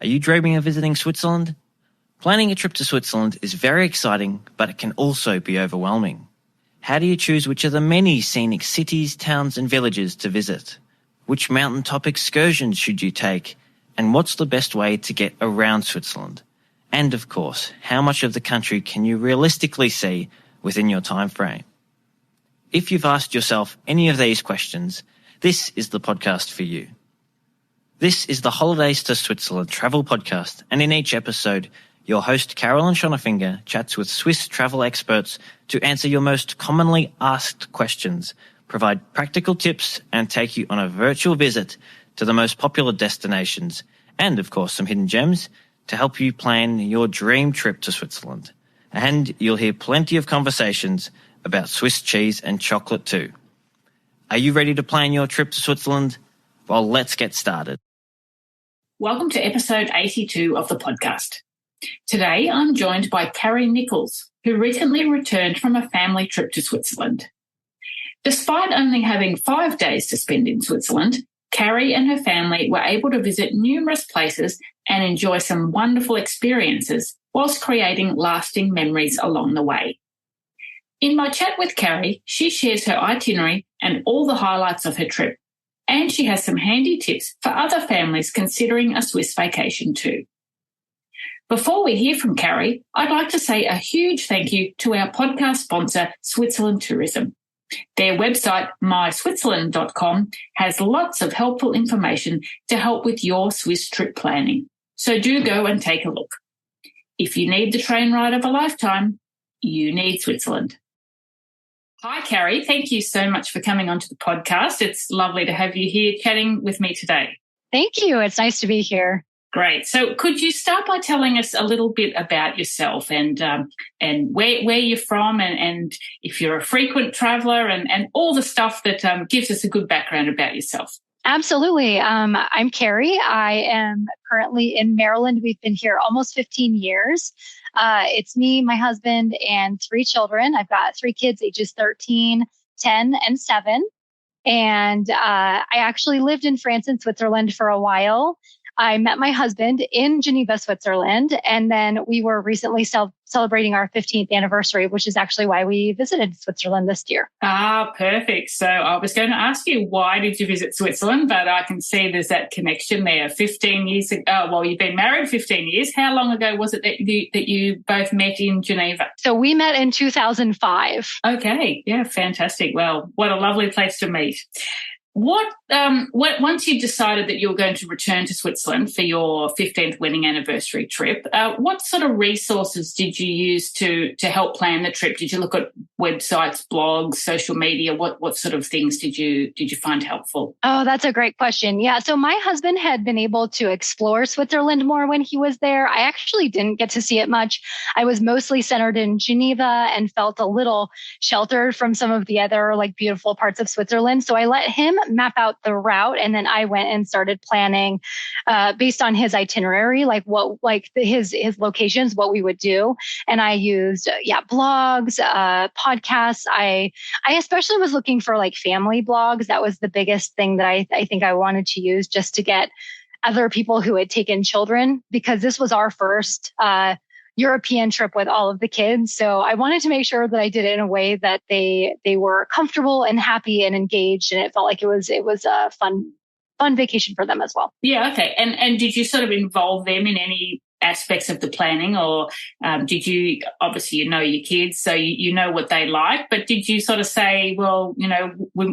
Are you dreaming of visiting Switzerland? Planning a trip to Switzerland is very exciting, but it can also be overwhelming. How do you choose which of the many scenic cities, towns and villages to visit? Which mountaintop excursions should you take? And what's the best way to get around Switzerland? And of course, how much of the country can you realistically see within your time frame? If you've asked yourself any of these questions, this is the podcast for you. This is the Holidays to Switzerland travel podcast, and in each episode, your host Carolyn Schonefinger chats with Swiss travel experts to answer your most commonly asked questions, provide practical tips, and take you on a virtual visit to the most popular destinations, and of course some hidden gems to help you plan your dream trip to Switzerland. And you'll hear plenty of conversations about Swiss cheese and chocolate too. Are you ready to plan your trip to Switzerland? Well, let's get started. Welcome to episode 82 of the podcast. Today, I'm joined by Carrie Nicholes, who recently returned from a family trip to Switzerland. Despite only having 5 days to spend in Switzerland, Carrie and her family were able to visit numerous places and enjoy some wonderful experiences whilst creating lasting memories along the way. In my chat with Carrie, she shares her itinerary and all the highlights of her trip, and she has some handy tips for other families considering a Swiss vacation too. Before we hear from Carrie, I'd like to say a huge thank you to our podcast sponsor, Switzerland Tourism. Their website, myswitzerland.com, has lots of helpful information to help with your Swiss trip planning. So do go and take a look. If you need the train ride of a lifetime, you need Switzerland. Hi, Carrie. Thank you so much for coming onto the podcast. It's lovely to have you here chatting with me today. Thank you. It's nice to be here. Great. So could you start by telling us a little bit about yourself and where you're from and if you're a frequent traveller and all the stuff that gives us a good background about yourself? Absolutely. I'm Carrie. I am currently in Maryland. We've been here almost 15 years. It's me, my husband, and 3 children. I've got 3 kids, ages 13, 10, and 7. And I actually lived in France and Switzerland for a while. I met my husband in Geneva, Switzerland, and then we were recently celebrating our 15th anniversary, which is actually why we visited Switzerland this year. Ah, perfect. So I was going to ask you, why did you visit Switzerland? But I can see there's that connection there. 15 years ago, well, you've been married 15 years. How long ago was it that you both met in Geneva? So we met in 2005. Okay. Yeah, fantastic. Well, what a lovely place to meet. Once you decided that you were going to return to Switzerland for your 15th wedding anniversary trip, what sort of resources did you use to help plan the trip? Did you look at websites, blogs, social media? What sort of things did you find helpful? Oh, that's a great question. Yeah. So my husband had been able to explore Switzerland more when he was there. I actually didn't get to see it much. I was mostly centered in Geneva and felt a little sheltered from some of the other beautiful parts of Switzerland. So I let him map out the route, and then I went and started planning based on his itinerary, his locations, what we would do. And I used blogs, podcasts. I especially was looking for family blogs. That was the biggest thing that I think I wanted to use, just to get other people who had taken children, because this was our first European trip with all of the kids. So I wanted to make sure that I did it in a way that they were comfortable and happy and engaged, and it felt like it was a fun vacation for them as well. Yeah, okay. And did you sort of involve them in any aspects of the planning, or did you, obviously you know your kids, so you know what they like, but did you sort of say, well,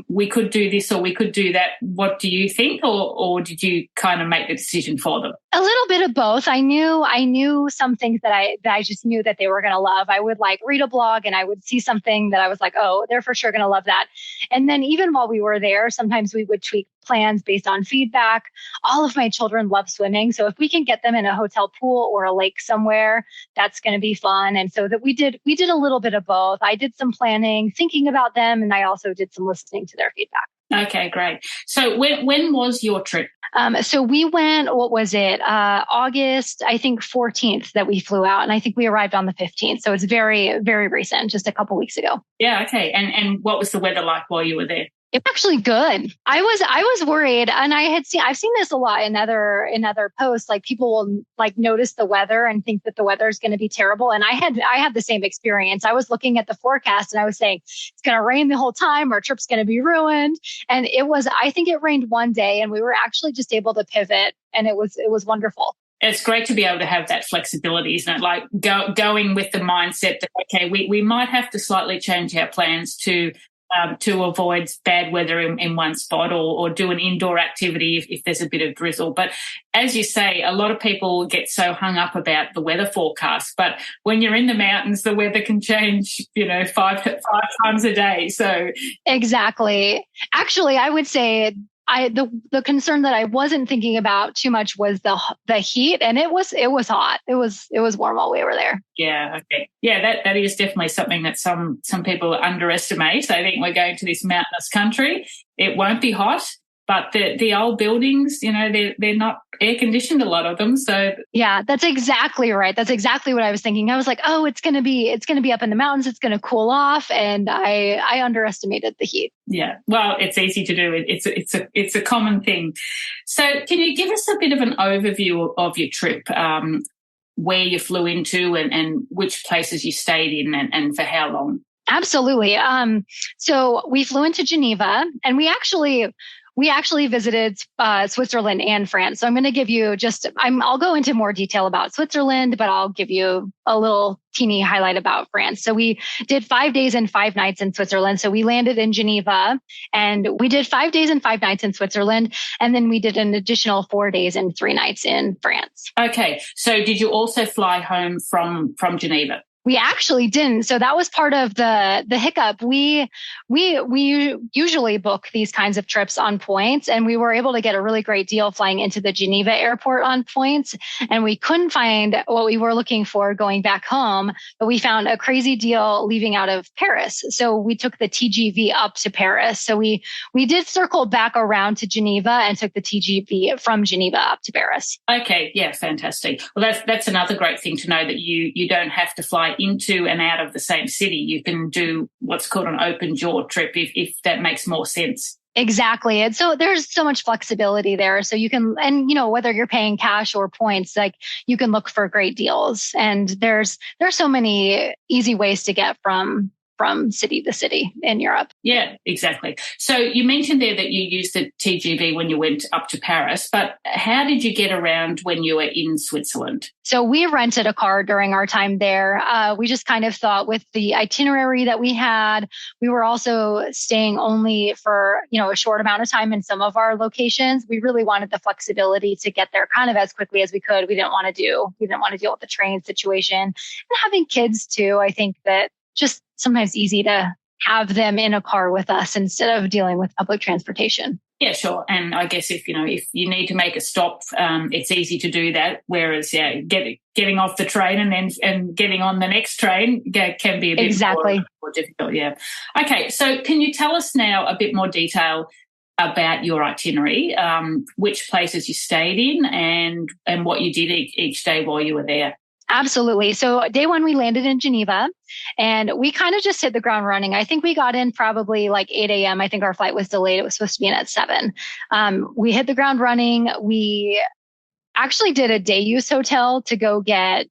we could do this or we could do that, what do you think, or did you kind of make the decision for them? A little bit of both. I knew some things that I just knew that they were going to love. I would read a blog and I would see something that I was like, oh, they're for sure going to love that. And then even while we were there, sometimes we would tweak plans based on feedback. All of my children love swimming. So if we can get them in a hotel pool or a lake somewhere, that's going to be fun. And so that we did a little bit of both. I did some planning, thinking about them, and I also did some listening to their feedback. Okay, great. So when was your trip? So we went, what was it? August, I think 14th that we flew out. And I think we arrived on the 15th. So it's very, very recent, just a couple weeks ago. Yeah. Okay. And what was the weather like while you were there? It's actually good. I was worried, and I've seen this a lot in other posts. Like people will like notice the weather and think that the weather is going to be terrible. And I had the same experience. I was looking at the forecast and I was saying it's going to rain the whole time. Our trip's going to be ruined. And I think it rained one day, and we were actually just able to pivot, and it was wonderful. It's great to be able to have that flexibility, isn't it? Like going with the mindset that, okay, we might have to slightly change our plans to avoid bad weather in one spot, or do an indoor activity if there's a bit of drizzle. But as you say, a lot of people get so hung up about the weather forecast. But when you're in the mountains, the weather can change, five times a day. So exactly. Actually, I would say the concern that I wasn't thinking about too much was the heat, and it was hot. It was warm while we were there. Yeah. Okay. Yeah. That is definitely something that some people underestimate. They think we're going to this mountainous country. It won't be hot, but the old buildings, they're not air conditioned, a lot of them. So yeah, that's exactly right. That's exactly what I was thinking. I was like, oh, it's going to be up in the mountains. It's going to cool off, and I underestimated the heat. Yeah, well, it's easy to do. It's a common thing. So, can you give us a bit of an overview of your trip? Where you flew into and which places you stayed in and for how long? Absolutely. So we flew into Geneva, and we actually visited Switzerland and France. So I'm going to give you I'll go into more detail about Switzerland, but I'll give you a little teeny highlight about France. So we did 5 days and 5 nights in Switzerland. So we landed in Geneva, and we did 5 days and 5 nights in Switzerland. And then we did an additional 4 days and 3 nights in France. Okay. So did you also fly home from Geneva? We actually didn't. So that was part of the hiccup. We usually book these kinds of trips on points, and we were able to get a really great deal flying into the Geneva airport on points, and we couldn't find what we were looking for going back home, but we found a crazy deal leaving out of Paris. So we took the TGV up to Paris. So we did circle back around to Geneva and took the TGV from Geneva up to Paris. Okay. Yeah. Fantastic. Well, that's another great thing to know, that you don't have to fly into and out of the same city. You can do what's called an open jaw trip if that makes more sense. Exactly. And so there's so much flexibility there. So you can, and whether you're paying cash or points, like you can look for great deals. And there's so many easy ways to get from city to city in Europe. Yeah, exactly. So you mentioned there that you used the TGV when you went up to Paris, but how did you get around when you were in Switzerland? So we rented a car during our time there. We just kind of thought, with the itinerary that we had, we were also staying only for, a short amount of time in some of our locations. We really wanted the flexibility to get there kind of as quickly as we could. We didn't want to deal with the train situation, and having kids too. I think that just sometimes easy to have them in a car with us instead of dealing with public transportation. Yeah, sure. And I guess if you need to make a stop, it's easy to do that. Whereas, getting off the train and getting on the next train can be a bit more difficult. Yeah. Okay. So can you tell us now a bit more detail about your itinerary, which places you stayed in and what you did each day while you were there? Absolutely. So day one, we landed in Geneva, and we kind of just hit the ground running. I think we got in probably like 8 a.m. I think our flight was delayed. It was supposed to be in at 7. We hit the ground running. We actually did a day use hotel to go get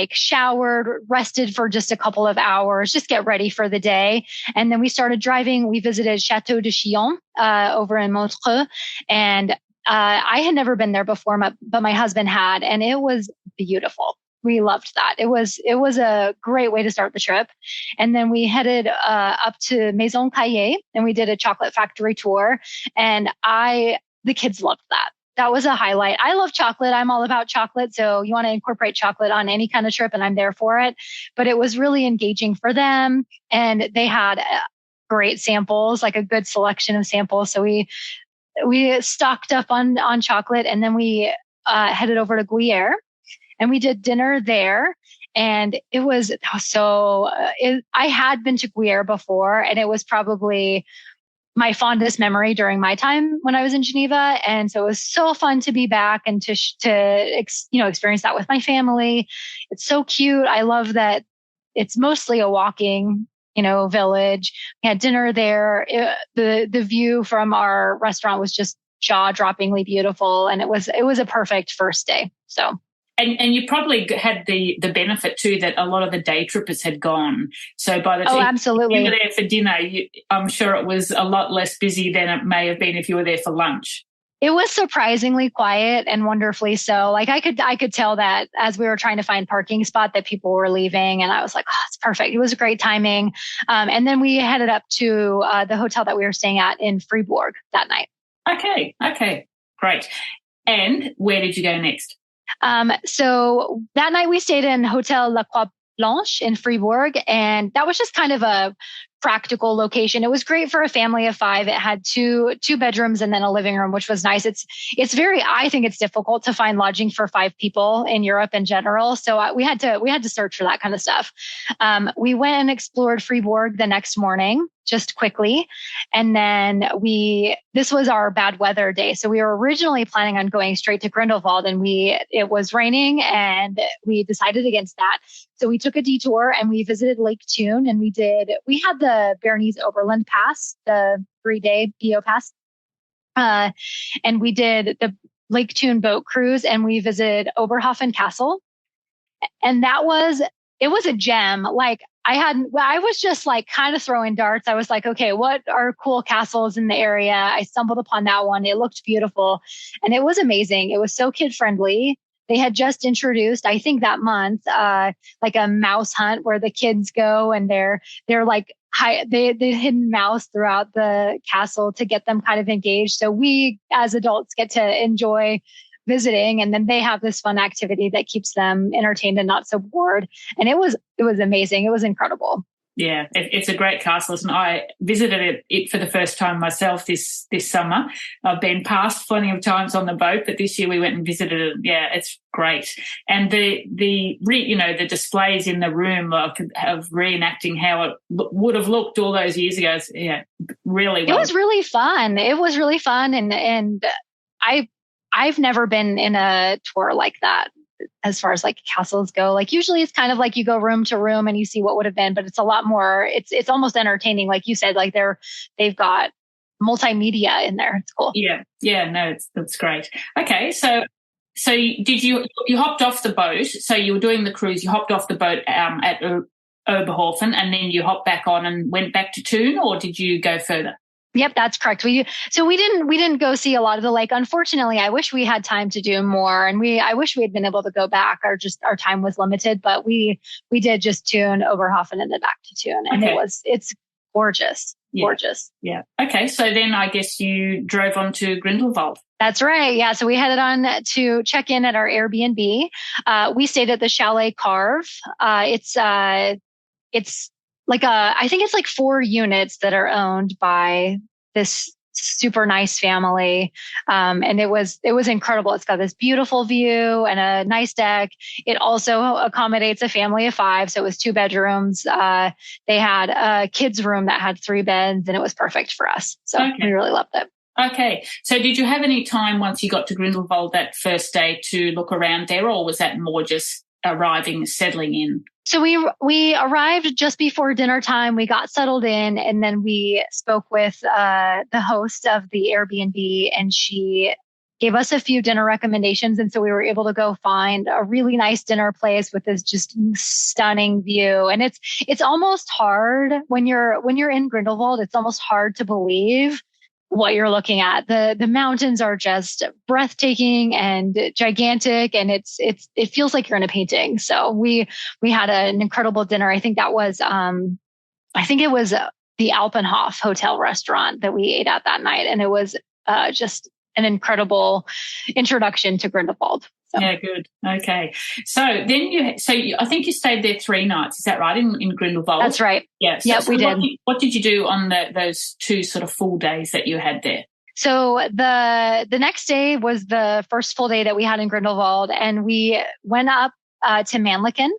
showered, rested for just a couple of hours, just get ready for the day. And then we started driving. We visited Chateau de Chillon over in Montreux, and I had never been there before, but my husband had, and it was beautiful. We loved that. It was a great way to start the trip. And then we headed up to Maison Caillé, and we did a chocolate factory tour. And the kids loved that. That was a highlight. I love chocolate. I'm all about chocolate. So you want to incorporate chocolate on any kind of trip, and I'm there for it. But it was really engaging for them. And they had great samples, like a good selection of samples. So we stocked up on chocolate, and then we headed over to Gruyère. And we did dinner there, and I had been to Gruyère before, and it was probably my fondest memory during my time when I was in Geneva. And so it was so fun to be back and to experience that with my family. It's so cute. I love that it's mostly a walking, village. We had dinner there. The view from our restaurant was just jaw-droppingly beautiful, and it was a perfect first day. So. And you probably had the benefit too that a lot of the day trippers had gone. So by the time absolutely. you were there for dinner, I'm sure it was a lot less busy than it may have been if you were there for lunch. It was surprisingly quiet and wonderfully so. Like I could tell that as we were trying to find parking spot that people were leaving, and I was like, oh, it's perfect. It was great timing. And then we headed up to the hotel that we were staying at in Fribourg that night. Okay, great. And where did you go next? So that night we stayed in Hotel La Croix Blanche in Fribourg, and that was just kind of a practical location. It was great for a family of 5. It had two bedrooms and then a living room, which was nice. I think it's difficult to find lodging for 5 people in Europe in general. So we had to search for that kind of stuff. We went and explored Fribourg the next morning, just quickly. And then this was our bad weather day. So we were originally planning on going straight to Grindelwald, and it was raining and we decided against that. So we took a detour and we visited Lake Thun, and we had the Berner Oberland pass, the 3-day BO pass. And we did the Lake Thun boat cruise, and we visited Oberhofen Castle. And it was a gem. Like I was just like kind of throwing darts. I was like, okay, what are cool castles in the area? I stumbled upon that one. It looked beautiful and it was amazing. It was so kid friendly. They had just introduced, I think that month, like a mouse hunt where the kids go and they're like they hidden mouse throughout the castle to get them kind of engaged. So we as adults get to enjoy visiting, and then they have this fun activity that keeps them entertained and not so bored. And it was amazing. It was incredible. Yeah, it's a great castle. And I visited it for the first time myself this summer. I've been past plenty of times on the boat, but this year we went and visited it. Yeah, it's great. And the displays in the room of reenacting how it would have looked all those years ago. Yeah, really well. It was really fun. And I've never been in a tour like that. As far as like castles go, like usually it's kind of like you go room to room and you see what would have been, but it's a lot more, it's almost entertaining. Like you said, like they've got multimedia in there. It's cool. Yeah, no, that's great. Okay. So did you hopped off the boat? So you were doing the cruise, you hopped off the boat, at Oberhofen, and then you hopped back on and went back to Thun, or did you go further? Yep, that's correct. We didn't go see a lot of the lake. Unfortunately, I wish we had time to do more, and I wish we had been able to go back. Our time was limited, but we did just Thun, Oberhofen, and then back to Thun, and okay. It's gorgeous, gorgeous. Yeah. Okay, so then I guess you drove on to Grindelwald. That's right. Yeah. So we headed on to check in at our Airbnb. We stayed at the Chalet Carve. It's like I think it's like 4 units that are owned by this super nice family. And it was incredible. It's got this beautiful view and a nice deck. It also accommodates a family of 5. So it was 2 bedrooms. They had a kids room that had 3 beds, and it was perfect for us. So we really loved it. Okay. So did you have any time once you got to Grindelwald that first day to look around there, or was that more just arriving, settling in? So we arrived just before dinner time. We got settled in, and then we spoke with the host of the Airbnb, and she gave us a few dinner recommendations. And so we were able to go find a really nice dinner place with this just stunning view. And it's almost hard when you're in Grindelwald. It's almost hard to believe what you're looking at. The mountains are just breathtaking and gigantic, and it feels like you're in a painting. So we had an incredible dinner. I think that was it was the Alpenhof Hotel restaurant that we ate at that night, and it was just an incredible introduction to Grindelwald. So. Yeah, good. Okay. So then I think you stayed there 3 nights. Is that right? In Grindelwald? That's right. Yeah. So we did. What did you do on those 2 sort of full days that you had there? So the next day was the first full day that we had in Grindelwald, and we went up to Mannlichen,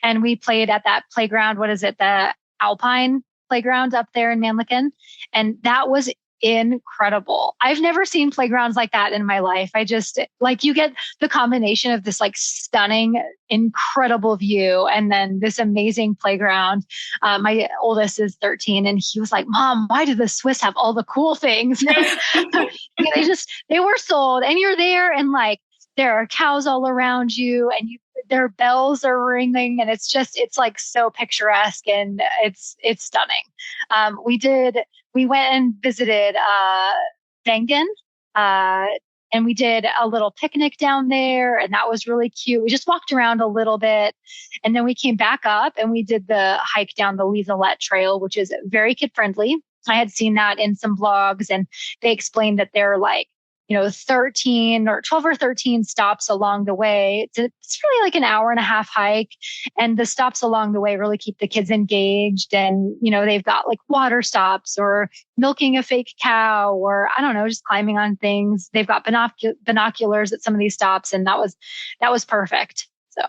and we played at that playground. What is it? The Alpine playground up there in Mannlichen. And that was incredible. I've never seen playgrounds like that in my life. I just like, you get the combination of this like stunning, incredible view and then this amazing playground. My oldest is 13 and he was like, Mom, why do the Swiss have all the cool things? They were sold and you're there and like, there are cows all around you and their bells are ringing and it's like so picturesque and it's stunning. We went and visited, Wengen, and we did a little picnic down there and that was really cute. We just walked around a little bit and then we came back up and we did the hike down the Lieselette Trail, which is very kid friendly. I had seen that in some blogs and they explained that they're like, 13 or 12 or 13 stops along the way. It's really like an hour and a half hike. And the stops along the way really keep the kids engaged. And, they've got like water stops or milking a fake cow or I don't know, just climbing on things. They've got binoculars at some of these stops. And that was perfect. So.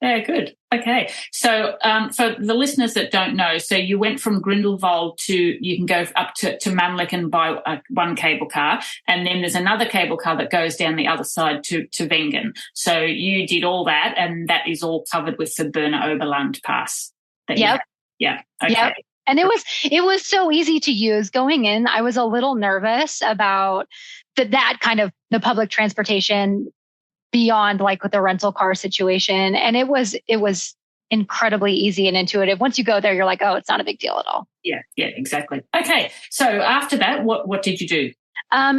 Yeah, good. Okay. So, for the listeners that don't know, so you went from Grindelwald you can go up to Mannlichen by one cable car, and then there's another cable car that goes down the other side to Wengen. So you did all that, and that is all covered with the Berner Oberland pass. Yep. Yeah. Okay. Yep. And it was so easy to use. Going in, I was a little nervous about that kind of the public transportation beyond like with the rental car situation. And it was incredibly easy and intuitive. Once you go there, you're like, oh, it's not a big deal at all. Yeah, exactly. Okay. So after that, what did you do?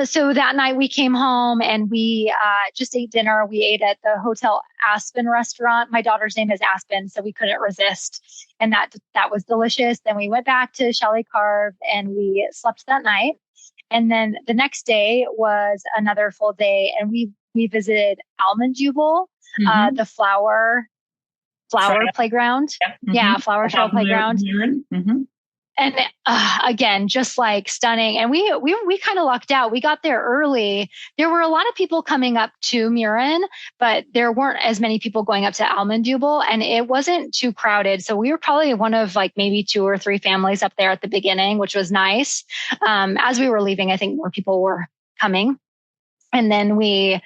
So that night we came home and we just ate dinner. We ate at the Hotel Aspen restaurant. My daughter's name is Aspen, so we couldn't resist. And that was delicious. Then we went back to Chalet Carve and we slept that night. And then the next day was another full day and we visited Almondjubel, the flower playground. Yeah, yeah, flower trail playground. Mm-hmm. And again, just like stunning. And we kind of lucked out. We got there early. There were a lot of people coming up to Muren, but there weren't as many people going up to Almondjubel, and it wasn't too crowded. So we were probably one of like maybe 2 or 3 families up there at the beginning, which was nice. As we were leaving, I think more people were coming. And then we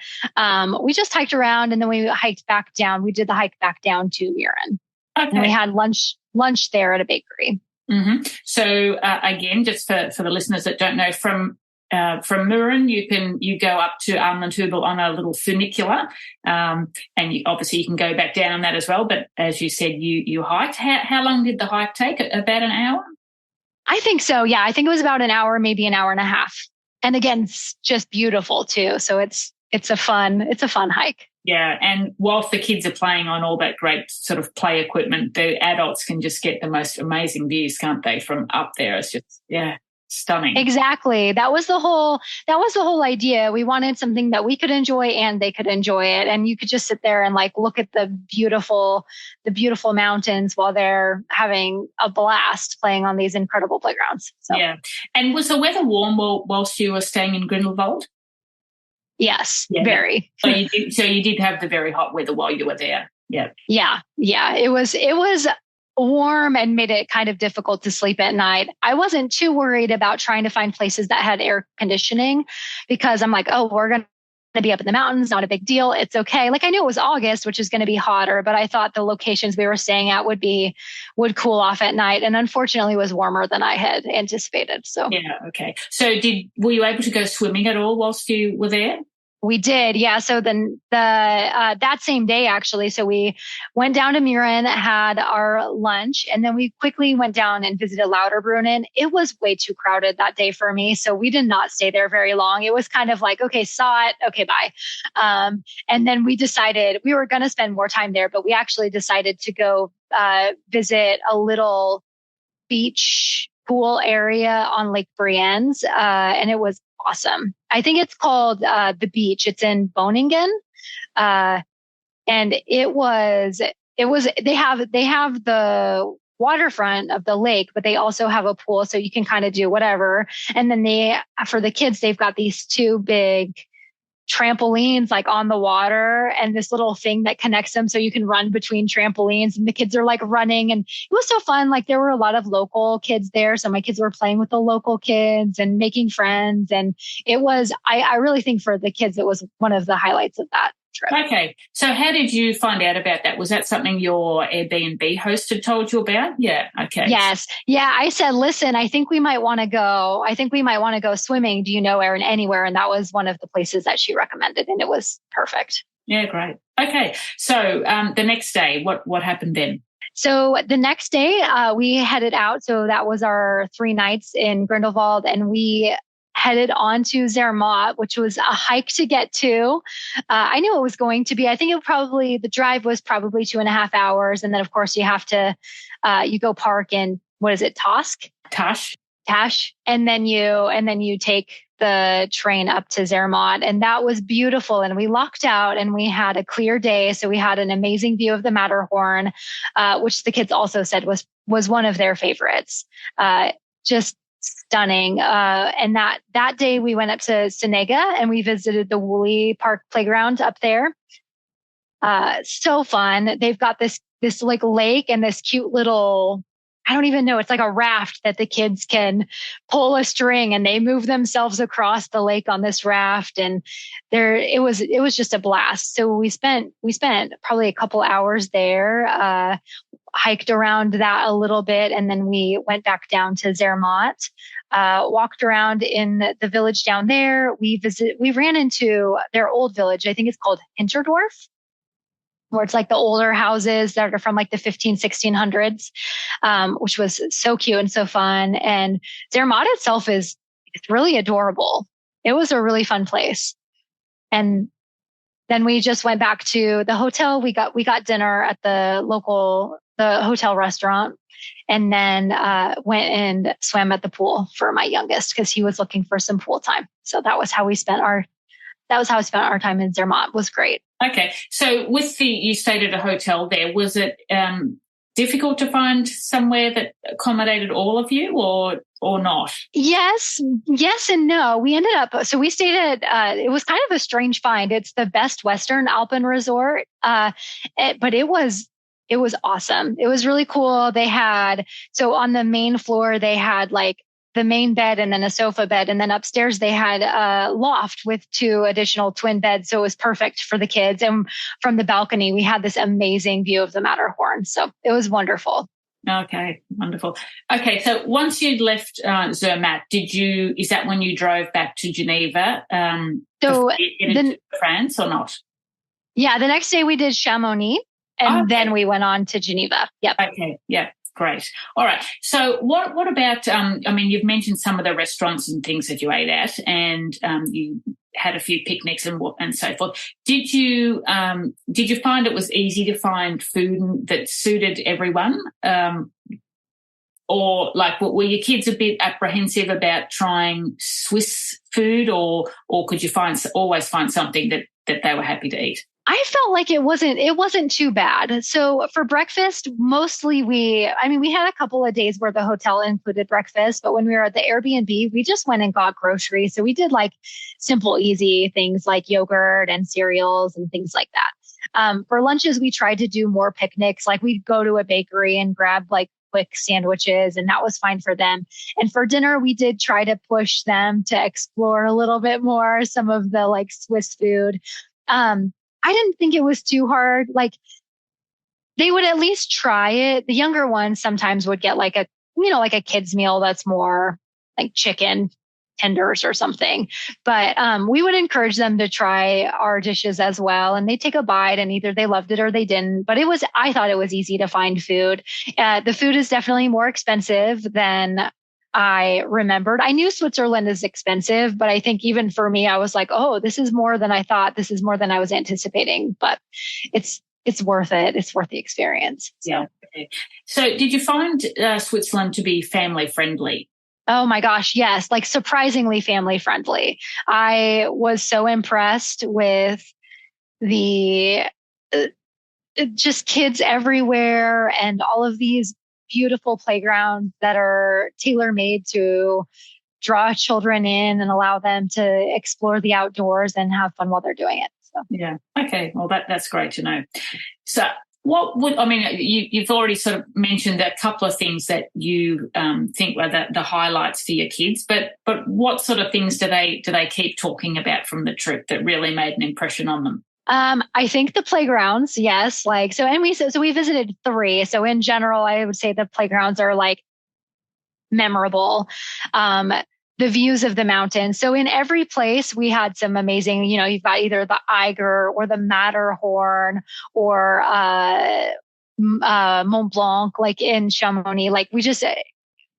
just hiked around and then we hiked back down. We did the hike back down to Muren. Okay. And we had lunch there at a bakery. Mm-hmm. So again, just for the listeners that don't know, from Muren, you go up to Almondjubel on a little funicular, and obviously you can go back down on that as well. But as you said, you hiked. How long did the hike take? About an hour? I think so. Yeah, I think it was about an hour, maybe an hour and a half. And again, it's just beautiful too. So it's a fun hike. Yeah. And whilst the kids are playing on all that great sort of play equipment, the adults can just get the most amazing views, can't they, from up there? It's just, stunning. Exactly. That was the whole idea. We wanted something that we could enjoy and they could enjoy it. And you could just sit there and like look at the beautiful mountains while they're having a blast playing on these incredible playgrounds. So. Yeah. And was the weather warm whilst you were staying in Grindelwald? Yes, very. So you did have the very hot weather while you were there. Yeah. Yeah. It was warm and made it kind of difficult to sleep at night. I wasn't too worried about trying to find places that had air conditioning because I'm like, oh, we're going to be up in the mountains. Not a big deal. It's okay. Like I knew it was August, which is going to be hotter, but I thought the locations we were staying at would cool off at night. And unfortunately it was warmer than I had anticipated. So yeah. Okay. So were you able to go swimming at all whilst you were there? We did. Yeah. So then that same day, actually, so we went down to Muren, had our lunch, and then we quickly went down and visited Lauterbrunnen. It was way too crowded that day for me. So we did not stay there very long. It was kind of like, okay, saw it. Okay, bye. And then we decided we were going to spend more time there, but we actually decided to go, visit a little beach pool area on Lake Brienz. And it was awesome. I think it's called The Beach. It's in Boningen. And they have the waterfront of the lake, but they also have a pool so you can kind of do whatever. And then for the kids, they've got these 2 big trampolines like on the water and this little thing that connects them so you can run between trampolines, and the kids are like running, and it was so fun. Like there were a lot of local kids there. So my kids were playing with the local kids and making friends. And it was, I really think for the kids, it was one of the highlights of that trip. Okay. So how did you find out about that? Was that something your Airbnb host had told you about? Yeah. Okay. Yes. Yeah. I said, listen, I think we might want to go swimming. Do you know anywhere? And that was one of the places that she recommended. And it was perfect. Yeah. Great. Okay. So the next day, what happened then? So the next day, we headed out. So that was our 3 nights in Grindelwald, and we headed on to Zermatt, which was a hike to get to. I knew it was going to be. I think the drive was probably 2.5 hours. And then of course you have to, you go park in, what is it? Tash. And then you take the train up to Zermatt, and that was beautiful. And we lucked out and we had a clear day. So we had an amazing view of the Matterhorn, which the kids also said was one of their favorites. Just stunning. And that day we went up to Senega and we visited the Woolly Park playground up there. So fun. They've got this like lake and this cute little, I don't even know. It's like a raft that the kids can pull a string and they move themselves across the lake on this raft. And it was just a blast. So we spent probably a couple hours there, hiked around that a little bit. And then we went back down to Zermatt, walked around in the village down there. We ran into their old village. I think it's called Hinterdorf, where it's like the older houses that are from like the 1600s, which was so cute and so fun. And Zermatt itself it's really adorable. It was a really fun place. And then we just went back to the hotel. We got dinner at the hotel restaurant, and then went and swam at the pool for my youngest because he was looking for some pool time. So that was how I spent our time in Zermatt. It was great. Okay. So you stayed at a hotel there. Was it difficult to find somewhere that accommodated all of you or not? Yes and no. We ended up, so we stayed at, it was kind of a strange find. It's the Best Western Alpen Resort. But it was awesome. It was really cool. So on the main floor, they had like the main bed and then a sofa bed. And then upstairs they had a loft with 2 additional twin beds. So it was perfect for the kids. And from the balcony, we had this amazing view of the Matterhorn. So it was wonderful. Okay, wonderful. Okay, so once you'd left Zermatt, is that when you drove back to Geneva? To France or not? Yeah, the next day we did Chamonix, and then we went on to Geneva. Yep. Okay, yeah. Great. All right. So what about, you've mentioned some of the restaurants and things that you ate at, and you had a few picnics and so forth. Did you find it was easy to find food that suited everyone? Or like, were your kids a bit apprehensive about trying Swiss food, or could you always find something that they were happy to eat? I felt like it wasn't too bad. So for breakfast, mostly we had a couple of days where the hotel included breakfast, but when we were at the Airbnb, we just went and got groceries. So we did like simple, easy things like yogurt and cereals and things like that. For lunches, we tried to do more picnics. Like we'd go to a bakery and grab like quick sandwiches, and that was fine for them. And for dinner, we did try to push them to explore a little bit more some of the like Swiss food. I didn't think it was too hard. Like they would at least try it. The younger ones sometimes would get like a kid's meal that's more like chicken tenders or something. But we would encourage them to try our dishes as well. And they take a bite and either they loved it or they didn't. But I thought it was easy to find food. The food is definitely more expensive than I remembered. I knew Switzerland is expensive, but I think even for me, I was like, oh, this is more than I thought. This is more than I was anticipating, but it's worth it. It's worth the experience. So. Yeah. Okay. So did you find Switzerland to be family friendly? Oh my gosh. Yes. Like surprisingly family friendly. I was so impressed with the just kids everywhere and all of these beautiful playgrounds that are tailor-made to draw children in and allow them to explore the outdoors and have fun while they're doing it. So. Yeah. Okay. Well, that's great to know. So you've already sort of mentioned a couple of things that you think were the highlights for your kids, but what sort of things do they keep talking about from the trip that really made an impression on them? I think the playgrounds, yes. We visited 3. So in general, I would say the playgrounds are like memorable. The views of the mountains. So in every place we had some amazing, you've got either the Eiger or the Matterhorn or Mont Blanc, like in Chamonix, like we just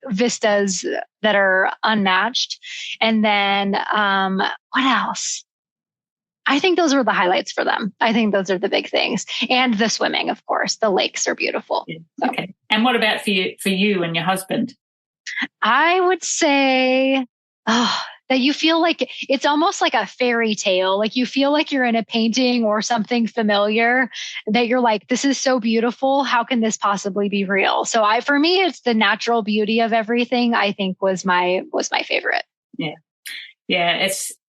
vistas that are unmatched. And then what else? I think those were the highlights for them. I think those are the big things. And the swimming, of course. The lakes are beautiful. Yeah. Okay. And what about for you and your husband? I would say that you feel like it's almost like a fairy tale. Like you feel like you're in a painting or something familiar, that you're like, this is so beautiful. How can this possibly be real? So for me, it's the natural beauty of everything, I think was my favorite. Yeah. Yeah.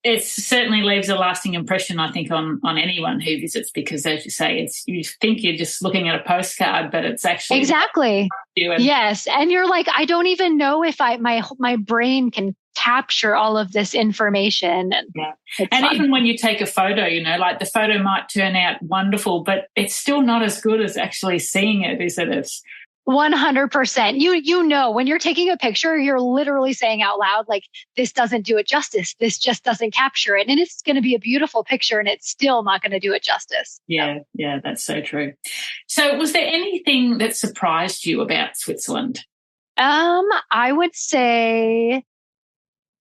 It certainly leaves a lasting impression, I think, on anyone who visits, because, as you say, you think you're just looking at a postcard, but it's actually exactly. Yes, and you're like, I don't even know if my brain can capture all of this information. And fun. Even when you take a photo, like the photo might turn out wonderful, but it's still not as good as actually seeing it, is it? It's 100%. When you're taking a picture, you're literally saying out loud, like, this doesn't do it justice. This just doesn't capture it. And it's going to be a beautiful picture and it's still not going to do it justice. Yeah. Yeah, that's so true. So was there anything that surprised you about Switzerland? I would say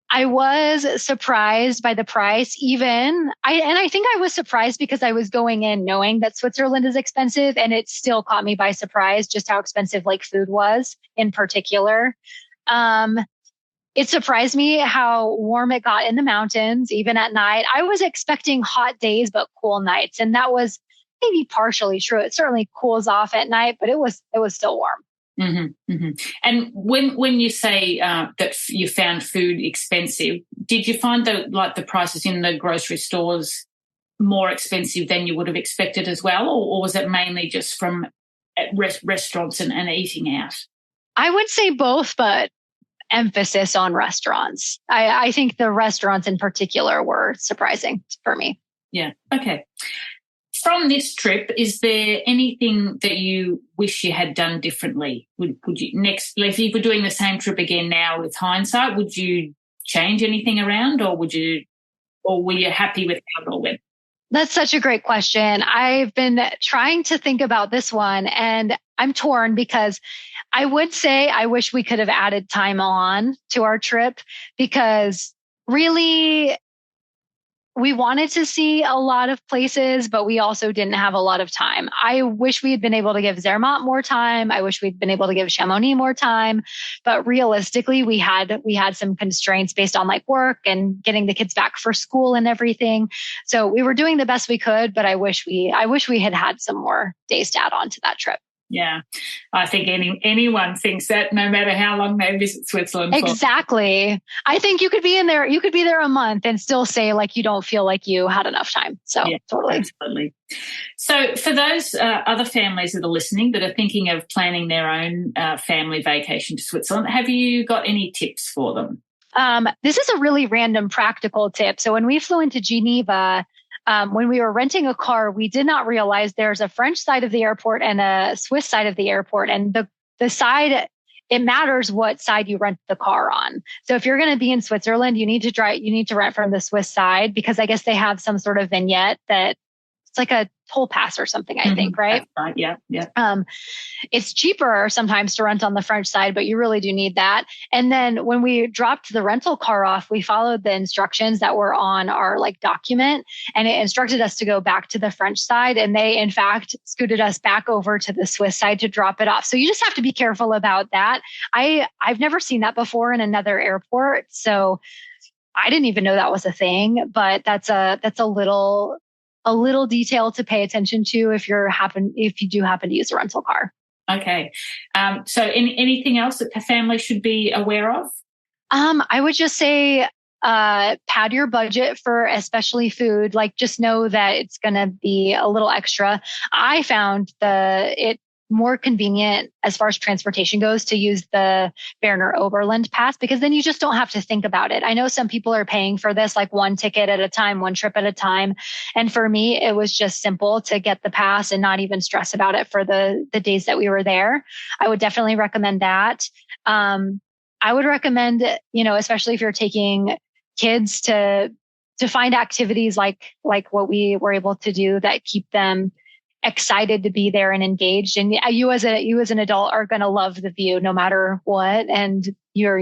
I was surprised by the price. I think I was surprised because I was going in knowing that Switzerland is expensive, and it still caught me by surprise just how expensive like food was in particular. It surprised me how warm it got in the mountains, even at night. I was expecting hot days, but cool nights. And that was maybe partially true. It certainly cools off at night, but it was still warm. Mm-hmm, mm-hmm. And when you say that you found food expensive, did you find the prices in the grocery stores more expensive than you would have expected as well, or was it mainly just from restaurants and eating out? I would say both, but emphasis on restaurants. I think the restaurants in particular were surprising for me. Yeah. Okay. From this trip, is there anything that you wish you had done differently? Would you if you were doing the same trip again now with hindsight, would you change anything around, or were you happy with how it all went? That's such a great question. I've been trying to think about this one, and I'm torn because I would say I wish we could have added time on to our trip, because really we wanted to see a lot of places, but we also didn't have a lot of time. I wish we had been able to give Zermatt more time. I wish we'd been able to give Chamonix more time. But realistically, we had some constraints based on like work and getting the kids back for school and everything. So we were doing the best we could, but I wish we had some more days to add on to that trip. Yeah, I think anyone thinks that, no matter how long they visit Switzerland. Exactly. I think you could be there a month and still say like you don't feel like you had enough time. So yeah, totally. Absolutely. So for those other families that are listening that are thinking of planning their own family vacation to Switzerland, have you got any tips for them? This is a really random practical tip. So when we flew into Geneva, when we were renting a car, we did not realize there's a French side of the airport and a Swiss side of the airport. And the side, it matters what side you rent the car on. So if you're going to be in Switzerland, you need to rent from the Swiss side, because I guess they have some sort of vignette that it's like a toll pass or something, I think, right? That's right. Yeah. Yeah. It's cheaper sometimes to rent on the French side, but you really do need that. And then when we dropped the rental car off, we followed the instructions that were on our like document, and it instructed us to go back to the French side. And they, in fact, scooted us back over to the Swiss side to drop it off. So you just have to be careful about that. I've never seen that before in another airport. So I didn't even know that was a thing, but that's a little detail to pay attention to if you do happen to use a rental car. Okay. So anything else that the family should be aware of? I would just say, pad your budget for especially food. Like, just know that it's going to be a little extra. I found it more convenient as far as transportation goes to use the Berner Oberland pass, because then you just don't have to think about it. I know some people are paying for this like one ticket at a time, one trip at a time. And for me, it was just simple to get the pass and not even stress about it for the days that we were there. I would definitely recommend that. I would recommend, especially if you're taking kids, to find activities like what we were able to do that keep them excited to be there and engaged. And you as an adult are going to love the view no matter what. And you're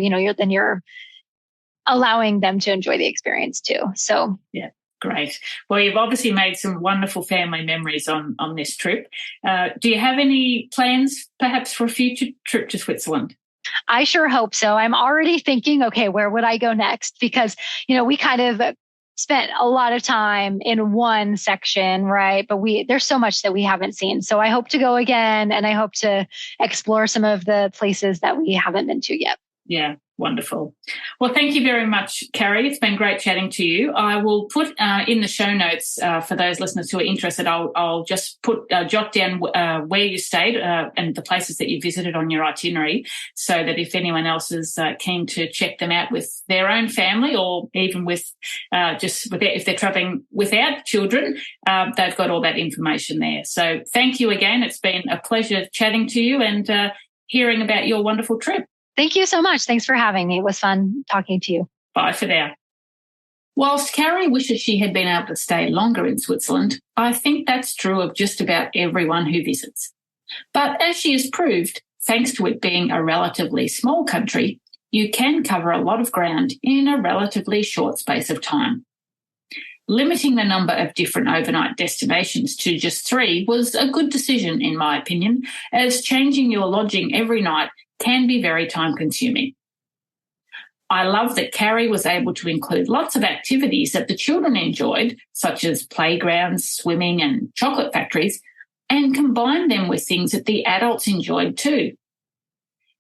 allowing them to enjoy the experience too. So yeah. Great. Well, you've obviously made some wonderful family memories on this trip. Do you have any plans perhaps for a future trip to Switzerland? I sure hope so. I'm already thinking, okay, where would I go next? Because, we kind of spent a lot of time in one section, right? But there's so much that we haven't seen. So I hope to go again, and I hope to explore some of the places that we haven't been to yet. Yeah, wonderful. Well, thank you very much, Carrie. It's been great chatting to you. I will put in the show notes for those listeners who are interested. I'll just jot down where you stayed and the places that you visited on your itinerary, so that if anyone else is keen to check them out with their own family, or even with if they're traveling without children, they've got all that information there. So thank you again. It's been a pleasure chatting to you and hearing about your wonderful trip. Thank you so much. Thanks for having me. It was fun talking to you. Bye for now. Whilst Carrie wishes she had been able to stay longer in Switzerland, I think that's true of just about everyone who visits. But as she has proved, thanks to it being a relatively small country, you can cover a lot of ground in a relatively short space of time. Limiting the number of different overnight destinations to just 3 was a good decision, in my opinion, as changing your lodging every night can be very time-consuming. I love that Carrie was able to include lots of activities that the children enjoyed, such as playgrounds, swimming and chocolate factories, and combine them with things that the adults enjoyed too.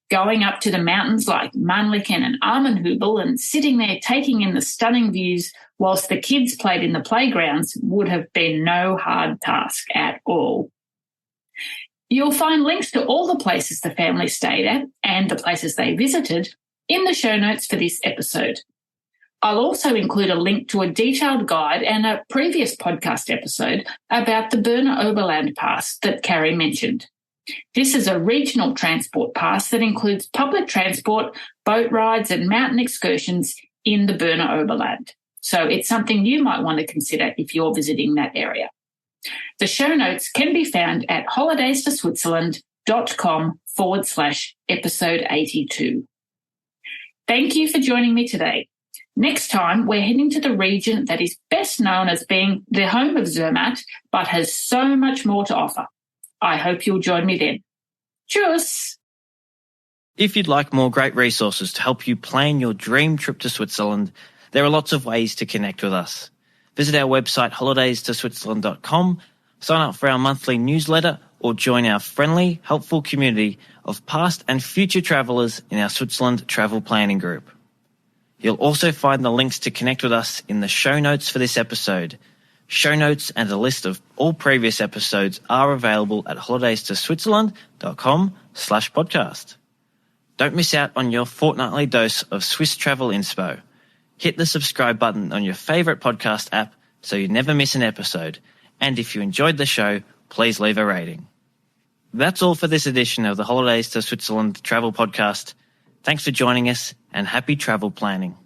Going up to the mountains like Mannlichen and Armenhübel and sitting there taking in the stunning views whilst the kids played in the playgrounds would have been no hard task at all. You'll find links to all the places the family stayed at and the places they visited in the show notes for this episode. I'll also include a link to a detailed guide and a previous podcast episode about the Berner Oberland Pass that Carrie mentioned. This is a regional transport pass that includes public transport, boat rides and mountain excursions in the Berner Oberland. So it's something you might want to consider if you're visiting that area. The show notes can be found at holidaystoSwitzerland.com/episode 82. Thank you for joining me today. Next time, we're heading to the region that is best known as being the home of Zermatt, but has so much more to offer. I hope you'll join me then. Tschüss! If you'd like more great resources to help you plan your dream trip to Switzerland, there are lots of ways to connect with us. Visit our website holidaystoSwitzerland.com, sign up for our monthly newsletter, or join our friendly, helpful community of past and future travellers in our Switzerland travel planning group. You'll also find the links to connect with us in the show notes for this episode. Show notes and a list of all previous episodes are available at holidaystoSwitzerland.com/podcast. Don't miss out on your fortnightly dose of Swiss travel inspo. Hit the subscribe button on your favourite podcast app so you never miss an episode. And if you enjoyed the show, please leave a rating. That's all for this edition of the Holidays to Switzerland Travel Podcast. Thanks for joining us and happy travel planning.